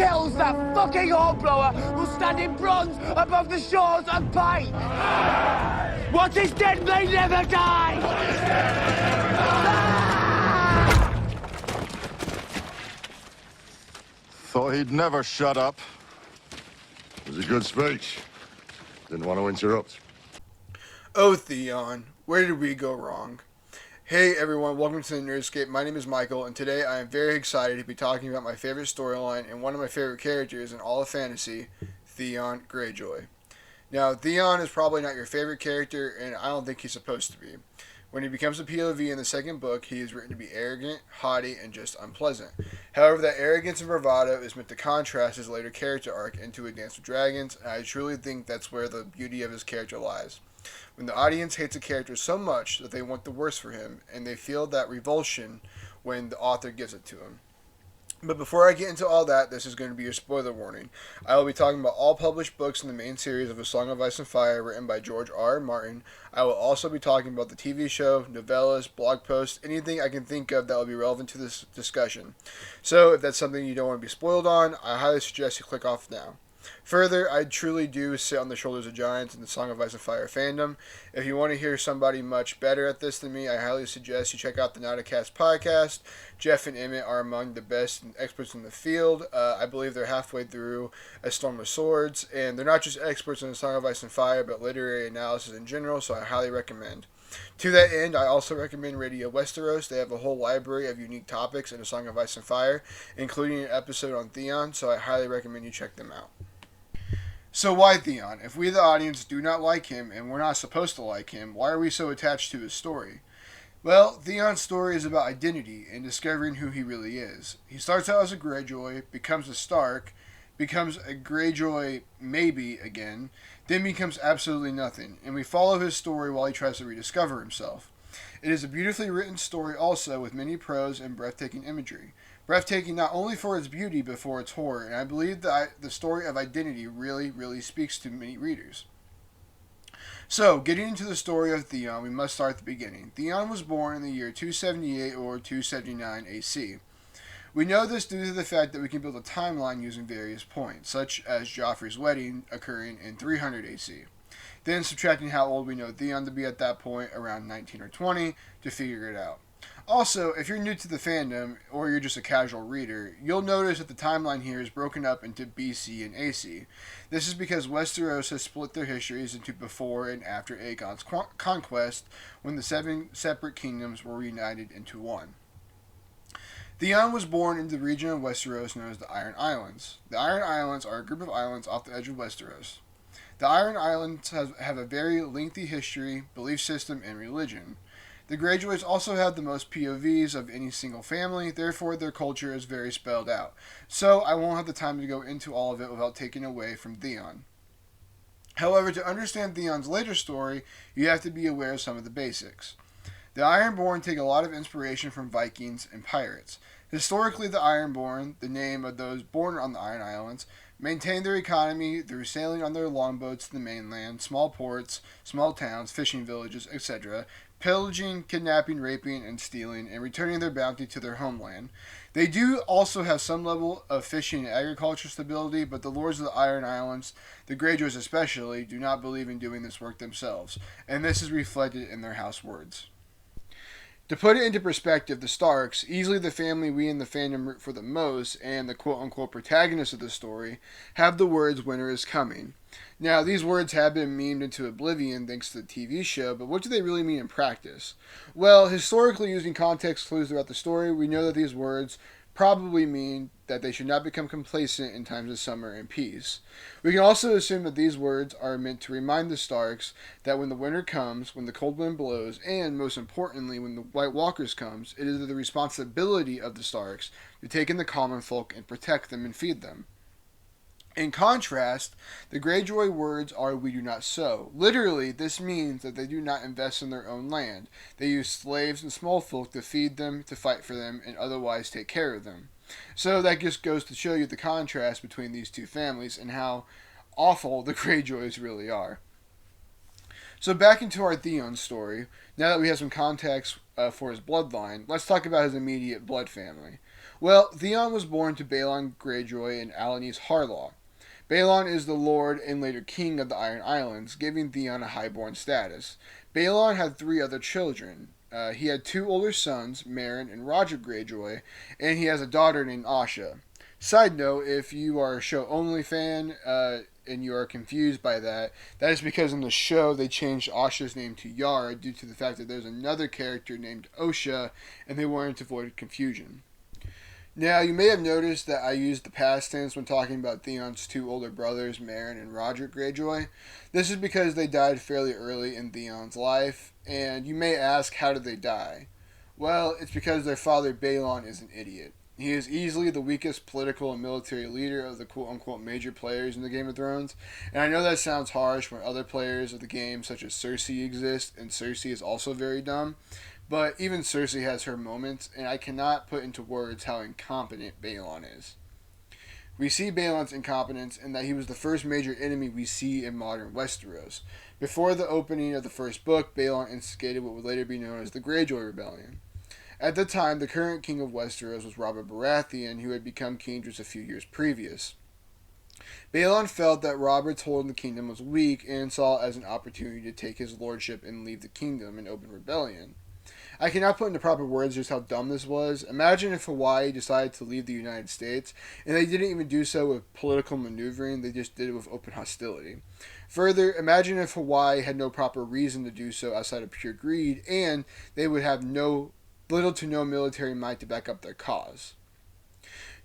kills that fucking hornblower will stand in bronze above the shores of pain. What is dead may never die. Thought he'd never shut up. It was a good speech. Didn't want to interrupt. Oh, Theon, where did we go wrong? Hey everyone, welcome to the Nerdscape. My name is Michael, and today I am very excited to be talking about my favorite storyline and one of my favorite characters in all of fantasy, Theon Greyjoy. Now, Theon is probably not your favorite character, and I don't think he's supposed to be. When he becomes a POV in the second book, he is written to be arrogant, haughty, and just unpleasant. However, that arrogance and bravado is meant to contrast his later character arc into A Dance with Dragons, and I truly think that's where the beauty of his character lies. When the audience hates a character so much that they want the worst for him, and they feel that revulsion when the author gives it to him. But before I get into all that, this is going to be your spoiler warning. I will be talking about all published books in the main series of A Song of Ice and Fire written by George R. R. Martin. I will also be talking about the TV show, novellas, blog posts, anything I can think of that will be relevant to this discussion. So if that's something you don't want to be spoiled on, I highly suggest you click off now. Further, I truly do sit on the shoulders of giants in the Song of Ice and Fire fandom. If you want to hear somebody much better at this than me, I highly suggest you check out the Nauticast podcast. Jeff and Emmett are among the best experts in the field. I believe they're halfway through A Storm of Swords, and they're not just experts in the Song of Ice and Fire, but literary analysis in general, so I highly recommend. To that end, I also recommend Radio Westeros. They have a whole library of unique topics in A Song of Ice and Fire, including an episode on Theon, so I highly recommend you check them out. So why Theon? If we the audience do not like him, and we're not supposed to like him, why are we so attached to his story? Well, Theon's story is about identity and discovering who he really is. He starts out as a Greyjoy, becomes a Stark, becomes a Greyjoy maybe again, then becomes absolutely nothing, and we follow his story while he tries to rediscover himself. It is a beautifully written story also with many prose and breathtaking imagery. Breathtaking not only for its beauty but for its horror, and I believe that the story of identity really speaks to many readers. So, getting into the story of Theon, we must start at the beginning. Theon was born in the year 278 or 279 AC. We know this due to the fact that we can build a timeline using various points, such as Joffrey's wedding occurring in 300 AC. Then subtracting how old we know Theon to be at that point, around 19 or 20, to figure it out. Also, if you're new to the fandom, or you're just a casual reader, you'll notice that the timeline here is broken up into BC and AC. This is because Westeros has split their histories into before and after Aegon's conquest, when the 7 separate kingdoms were reunited into one. Theon was born in the region of Westeros known as the Iron Islands. The Iron Islands are a group of islands off the edge of Westeros. The Iron Islands have a very lengthy history, belief system, and religion. The Greyjoys also have the most POVs of any single family, therefore their culture is very spelled out. So I won't have the time to go into all of it without taking away from Theon. However, to understand Theon's later story, you have to be aware of some of the basics. The Ironborn take a lot of inspiration from Vikings and pirates. Historically, the Ironborn, the name of those born on the Iron Islands, maintained their economy through sailing on their longboats to the mainland, small ports, small towns, fishing villages, etc., pillaging, kidnapping, raping, and stealing, and returning their bounty to their homeland. They do also have some level of fishing and agriculture stability, but the lords of the Iron Islands, the Greyjoys especially, do not believe in doing this work themselves, and this is reflected in their house words. To put it into perspective, the Starks, easily the family we in the fandom root for the most, and the quote-unquote protagonists of the story, have the words, "Winter is coming." Now, these words have been memed into oblivion thanks to the TV show, but what do they really mean in practice? Well, historically, using context clues throughout the story, we know that these words probably mean that they should not become complacent in times of summer and peace. We can also assume that these words are meant to remind the Starks that when the winter comes, when the cold wind blows, and most importantly, when the White Walkers comes, it is the responsibility of the Starks to take in the common folk and protect them and feed them. In contrast, the Greyjoy words are "we do not sow." Literally, this means that they do not invest in their own land. They use slaves and small folk to feed them, to fight for them, and otherwise take care of them. So that just goes to show you the contrast between these two families and how awful the Greyjoys really are. So back into our Theon story. Now that we have some context for his bloodline, let's talk about his immediate blood family. Well, Theon was born to Balon Greyjoy and Alanis Harlaw. Balon is the lord and later king of the Iron Islands, giving Theon a highborn status. Balon had three other children. He had two older sons, Meryn and Roger Greyjoy, and he has a daughter named Asha. Side note, if you are a show only fan and you are confused by that, that is because in the show they changed Asha's name to Yara due to the fact that there's another character named Osha and they wanted to avoid confusion. Now, you may have noticed that I used the past tense when talking about Theon's two older brothers, Meryn and Roger Greyjoy. This is because they died fairly early in Theon's life, and you may ask, how did they die? Well, it's because their father Balon is an idiot. He is easily the weakest political and military leader of the quote-unquote major players in the Game of Thrones, and I know that sounds harsh when other players of the game, such as Cersei, exist, and Cersei is also very dumb. But even Cersei has her moments, and I cannot put into words how incompetent Balon is. We see Balon's incompetence in that he was the first major enemy we see in modern Westeros. Before the opening of the first book, Balon instigated what would later be known as the Greyjoy Rebellion. At the time, the current king of Westeros was Robert Baratheon, who had become king just a few years previous. Balon felt that Robert's hold on the kingdom was weak and saw it as an opportunity to take his lordship and leave the kingdom in open rebellion. I cannot put into proper words just how dumb this was. Imagine if Hawaii decided to leave the United States, and they didn't even do so with political maneuvering, they just did it with open hostility. Further, imagine if Hawaii had no proper reason to do so outside of pure greed, and they would have little to no military might to back up their cause.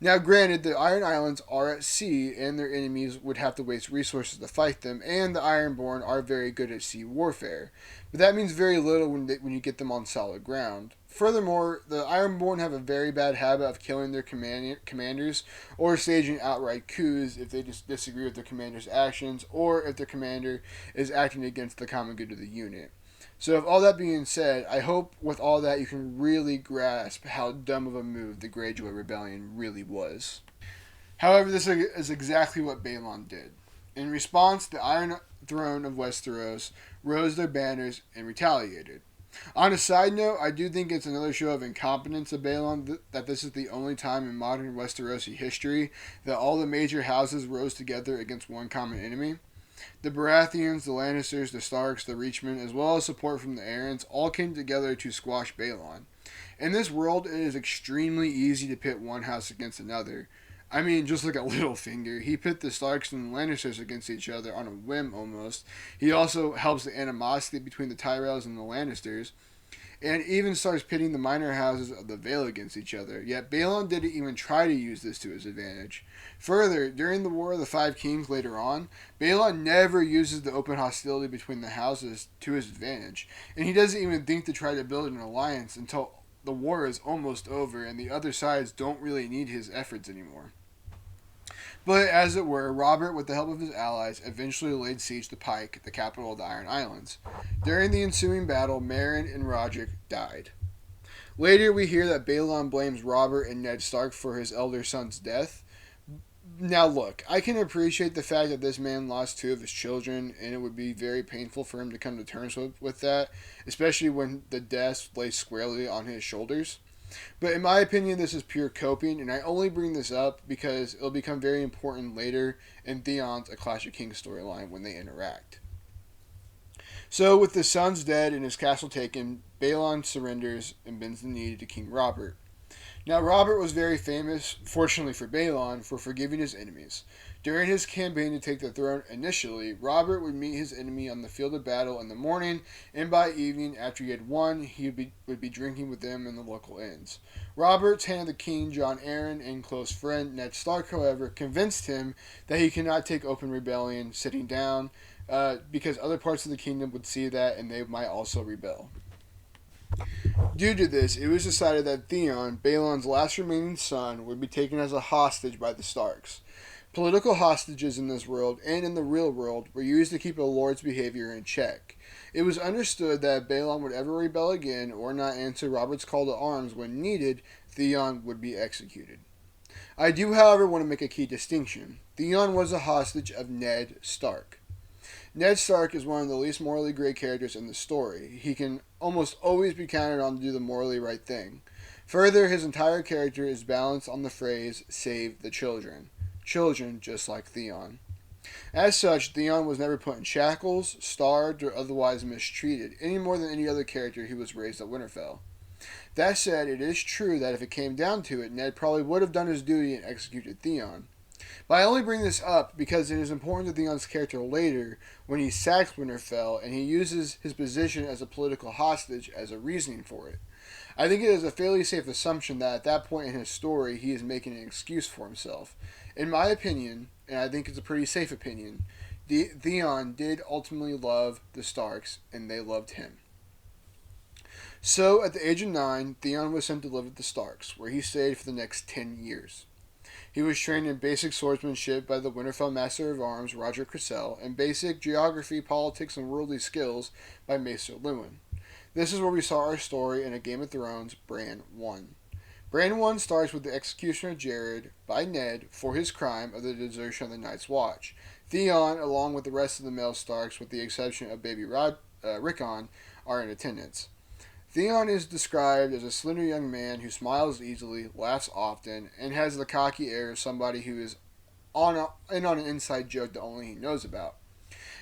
Now, granted, the Iron Islands are at sea, and their enemies would have to waste resources to fight them, and the Ironborn are very good at sea warfare. But that means very little when you get them on solid ground. Furthermore, the Ironborn have a very bad habit of killing their commanders, or staging outright coups if they just disagree with their commander's actions, or if their commander is acting against the common good of the unit. So with all that being said, I hope with all that you can really grasp how dumb of a move the Greyjoy Rebellion really was. However, this is exactly what Balon did. In response, the Iron Throne of Westeros rose their banners and retaliated. On a side note, I do think it's another show of incompetence of Balon that this is the only time in modern Westerosi history that all the major houses rose together against one common enemy. The Baratheons, the Lannisters, the Starks, the Reachmen, as well as support from the Arryns, all came together to squash Balon. In this world, it is extremely easy to pit one house against another. I mean, just look at Littlefinger. He pit the Starks and the Lannisters against each other on a whim almost. He also helps the animosity between the Tyrells and the Lannisters, and even starts pitting the minor houses of the Vale against each other. Yet Balon didn't even try to use this to his advantage. Further, during the War of the Five Kings later on, Balon never uses the open hostility between the houses to his advantage, and he doesn't even think to try to build an alliance until the war is almost over and the other sides don't really need his efforts anymore. But, as it were, Robert, with the help of his allies, eventually laid siege to Pike, the capital of the Iron Islands. During the ensuing battle, Meryn and Roger died. Later, we hear that Balon blames Robert and Ned Stark for his elder son's death. Now, look, I can appreciate the fact that this man lost two of his children, and it would be very painful for him to come to terms with that, especially when the death lay squarely on his shoulders. But in my opinion, this is pure coping, and I only bring this up because it'll become very important later in Theon's A Clash of Kings storyline when they interact. So, with his sons dead and his castle taken, Balon surrenders and bends the knee to King Robert. Now, Robert was very famous, fortunately for Balon, for forgiving his enemies. During his campaign to take the throne initially, Robert would meet his enemy on the field of battle in the morning, and by evening, after he had won, he would be drinking with them in the local inns. Robert's hand of the king, Jon Arryn, and close friend Ned Stark, however, convinced him that he cannot take open rebellion sitting down, because other parts of the kingdom would see that and they might also rebel. Due to this, it was decided that Theon, Balon's last remaining son, would be taken as a hostage by the Starks. Political hostages in this world, and in the real world, were used to keep a lord's behavior in check. It was understood that if Balon would ever rebel again, or not answer Robert's call to arms when needed, Theon would be executed. I do, however, want to make a key distinction. Theon was a hostage of Ned Stark. Ned Stark is one of the least morally great characters in the story. He can almost always be counted on to do the morally right thing. Further, his entire character is balanced on the phrase, save the children. Children just like Theon. As such, Theon was never put in shackles, starved, or otherwise mistreated, any more than any other character who was raised at Winterfell. That said, it is true that if it came down to it, Ned probably would have done his duty and executed Theon. But I only bring this up because it is important to Theon's character later when he sacks Winterfell and he uses his position as a political hostage as a reasoning for it. I think it is a fairly safe assumption that at that point in his story he is making an excuse for himself. In my opinion, and I think it's a pretty safe opinion, Theon did ultimately love the Starks and they loved him. So, at the age of 9, Theon was sent to live with the Starks, where he stayed for the next 10 years. He was trained in basic swordsmanship by the Winterfell Master of Arms, Roger Crisell, and basic geography, politics, and worldly skills by Maester Luwin. This is where we saw our story in A Game of Thrones, Bran 1. Bran 1 starts with the execution of Jared by Ned for his crime of the desertion of the Night's Watch. Theon, along with the rest of the male Starks, with the exception of baby Rickon, are in attendance. Theon is described as a slender young man who smiles easily, laughs often, and has the cocky air of somebody who is on an inside joke that only he knows about.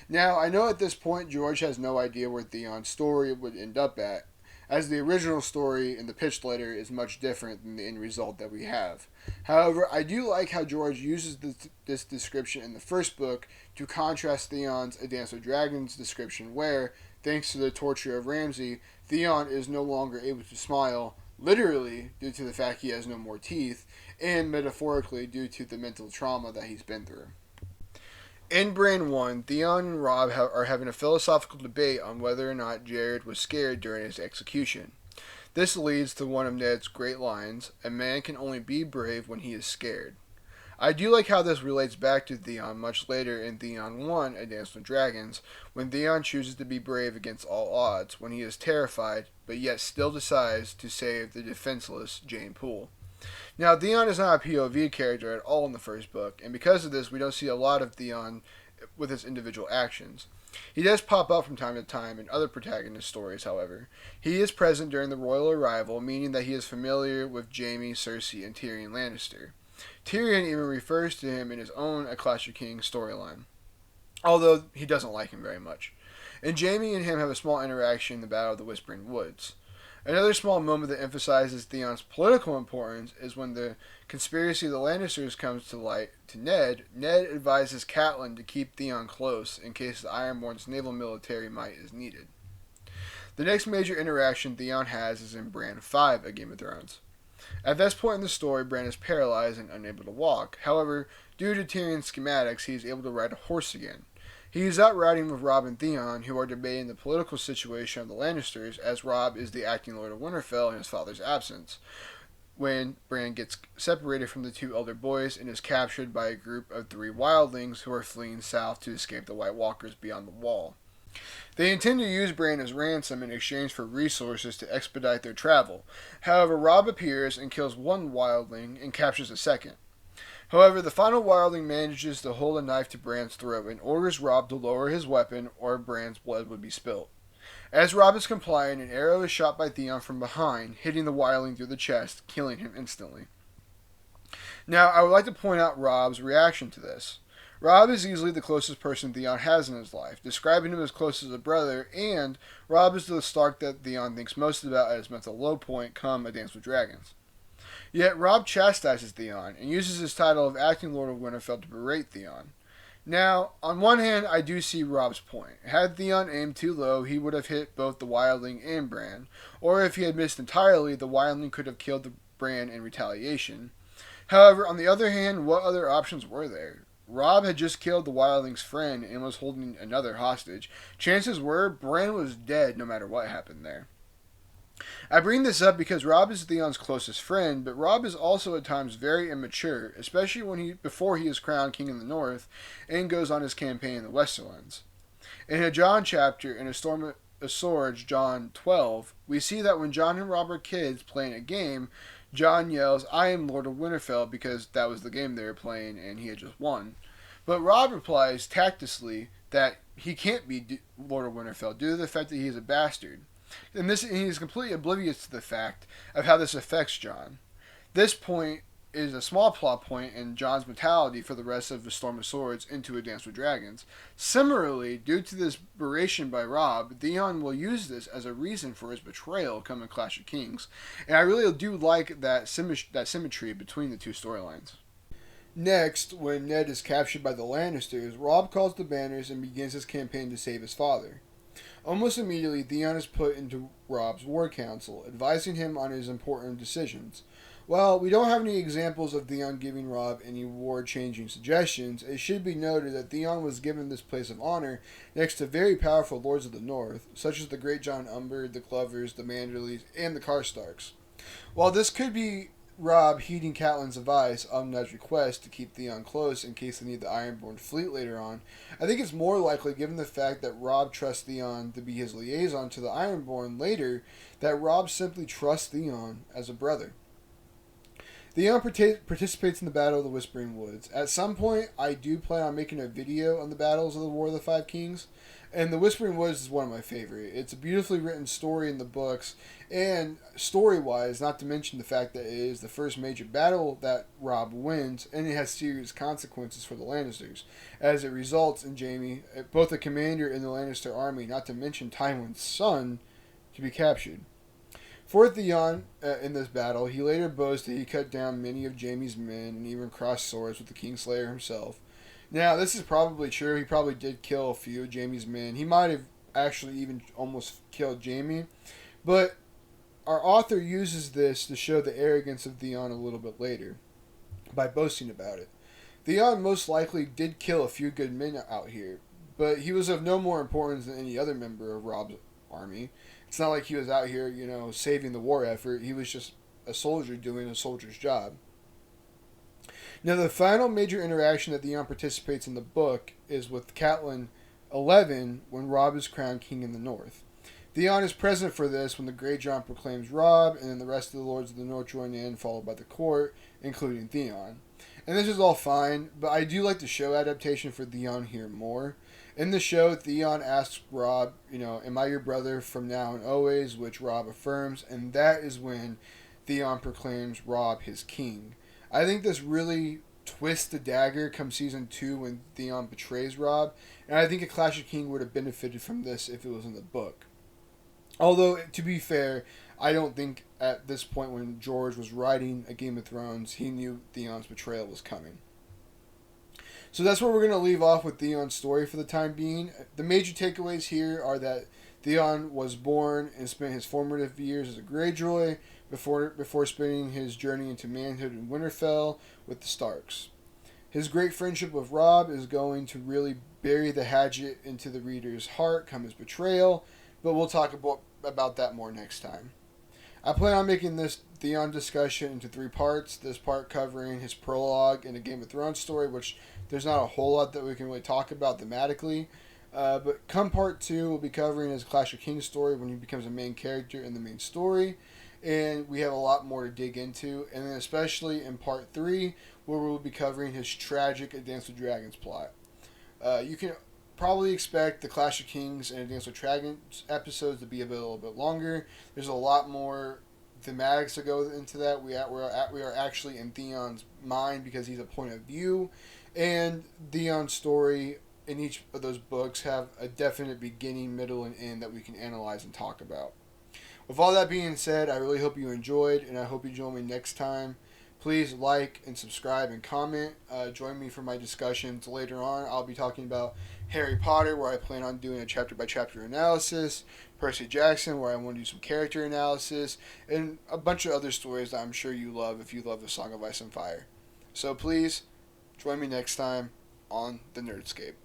Now, I know at this point George has no idea where Theon's story would end up at, as the original story in the pitch letter is much different than the end result that we have. However, I do like how George uses this description in the first book to contrast Theon's A Dance with Dragons description where, thanks to the torture of Ramsay, Theon is no longer able to smile, literally due to the fact he has no more teeth, and metaphorically due to the mental trauma that he's been through. In Bran 1, Theon and Robb are having a philosophical debate on whether or not Jared was scared during his execution. This leads to one of Ned's great lines, "A man can only be brave when he is scared." I do like how this relates back to Theon much later in Theon 1, A Dance with Dragons, when Theon chooses to be brave against all odds, when he is terrified, but yet still decides to save the defenseless Jane Poole. Now, Theon is not a POV character at all in the first book, and because of this, we don't see a lot of Theon with his individual actions. He does pop up from time to time in other protagonist stories, however. He is present during the royal arrival, meaning that he is familiar with Jaime, Cersei, and Tyrion Lannister. Tyrion even refers to him in his own A Clash of Kings storyline, although he doesn't like him very much. And Jaime and him have a small interaction in the Battle of the Whispering Woods. Another small moment that emphasizes Theon's political importance is when the conspiracy of the Lannisters comes to light to Ned. Ned advises Catelyn to keep Theon close in case the Ironborn's naval military might is needed. The next major interaction Theon has is in Bran 5, A Game of Thrones. At this point in the story, Bran is paralyzed and unable to walk. However, due to Tyrion's schematics, he is able to ride a horse again. He is out riding with Robb and Theon, who are debating the political situation of the Lannisters, as Robb is the acting Lord of Winterfell in his father's absence, when Bran gets separated from the two elder boys and is captured by a group of 3 wildlings who are fleeing south to escape the White Walkers beyond the wall. They intend to use Bran as ransom in exchange for resources to expedite their travel. However, Robb appears and kills one wildling and captures a second. However, the final wildling manages to hold a knife to Bran's throat and orders Robb to lower his weapon or Bran's blood would be spilt. As Robb is complying, an arrow is shot by Theon from behind, hitting the wildling through the chest, killing him instantly. Now, I would like to point out Robb's reaction to this. Robb is easily the closest person Theon has in his life, describing him as close as a brother, and Robb is the Stark that Theon thinks most about at his mental low point come A Dance with Dragons. Yet Robb chastises Theon and uses his title of acting Lord of Winterfell to berate Theon. Now, on one hand, I do see Robb's point. Had Theon aimed too low, he would have hit both the wildling and Bran, or if he had missed entirely, the wildling could have killed the Bran in retaliation. However, on the other hand, what other options were there? Robb had just killed the wildling's friend and was holding another hostage. Chances were Bran was dead no matter what happened there. I bring this up because Robb is Theon's closest friend, but Robb is also at times very immature, especially before he is crowned King in the North and goes on his campaign in the Westerlands. In a Jon chapter in A Storm of Swords, Jon 12, we see that when Jon and Robb are kids playing a game, Jon yells, "I am Lord of Winterfell," because that was the game they were playing and he had just won. But Robb replies tactlessly that he can't be Lord of Winterfell due to the fact that he is a bastard. And he is completely oblivious to the fact of how this affects Jon. This point is a small plot point in Jon's mentality for the rest of the Storm of Swords into A Dance with Dragons. Similarly, due to this beration by Robb, Theon will use this as a reason for his betrayal come in Clash of Kings. And I really do like that symmetry between the two storylines. Next, when Ned is captured by the Lannisters, Robb calls the Banners and begins his campaign to save his father. Almost immediately, Theon is put into Robb's war council, advising him on his important decisions. While we don't have any examples of Theon giving Robb any war-changing suggestions, it should be noted that Theon was given this place of honor next to very powerful lords of the North, such as the Great John Umber, the Clovers, the Manderleys, and the Karstarks. While this could be Robb heeding Catelyn's advice on Ned's request to keep Theon close in case they need the Ironborn fleet later on, I think it's more likely, given the fact that Robb trusts Theon to be his liaison to the Ironborn later, that Robb simply trusts Theon as a brother. Theon participates in the Battle of the Whispering Woods. At some point, I do plan on making a video on the battles of the War of the Five Kings, and the Whispering Woods is one of my favorite. It's a beautifully written story in the books, and story-wise, not to mention the fact that it is the first major battle that Robb wins, and it has serious consequences for the Lannisters, as it results in Jaime, both a commander in the Lannister army, not to mention Tywin's son, to be captured. For Theon, in this battle, he later boasts that he cut down many of Jaime's men and even crossed swords with the Kingslayer himself. Now, this is probably true. He probably did kill a few of Jaime's men. He might have actually even almost killed Jaime. But our author uses this to show the arrogance of Theon a little bit later by boasting about it. Theon most likely did kill a few good men out here, but he was of no more importance than any other member of Robb's army. It's not like he was out here, saving the war effort. He was just a soldier doing a soldier's job. Now, the final major interaction that Theon participates in the book is with Catelyn 11 when Robb is crowned king in the north. Theon is present for this when the Greyjoy proclaims Robb, and then the rest of the lords of the north join in, followed by the court, including Theon. And this is all fine, but I do like the show adaptation for Theon here more. In the show, Theon asks Robb, am I your brother from now and always, which Robb affirms, and that is when Theon proclaims Robb his king. I think this really twists the dagger come season 2 when Theon betrays Robb, and I think A Clash of Kings would have benefited from this if it was in the book. Although, to be fair, I don't think at this point when George was writing A Game of Thrones, he knew Theon's betrayal was coming. So that's where we're going to leave off with Theon's story for the time being. The major takeaways here are that Theon was born and spent his formative years as a Greyjoy before spending his journey into manhood in Winterfell with the Starks. His great friendship with Robb is going to really bury the hatchet into the reader's heart come his betrayal, but we'll talk about that more next time. I plan on making this Theon discussion into 3 parts, this part covering his prologue in A Game of Thrones story, which there's not a whole lot that we can really talk about thematically, but come part 2, we'll be covering his Clash of Kings story when he becomes a main character in the main story, and we have a lot more to dig into, and then especially in part 3, where we'll be covering his tragic A Dance with Dragons plot. You can probably expect the Clash of Kings and A Dance with Dragons episodes to be a little bit longer. There's a lot more thematics to go into that. We are actually in Theon's mind because he's a point of view, and Theon's story in each of those books have a definite beginning, middle, and end that we can analyze and talk about. With all that being said, I really hope you enjoyed, and I hope you join me next time. Please like and subscribe and comment. Join me for my discussions later on. I'll be talking about Harry Potter, where I plan on doing a chapter-by-chapter analysis, Percy Jackson, where I want to do some character analysis, and a bunch of other stories that I'm sure you love if you love The Song of Ice and Fire. So please, join me next time on The Nerdscape.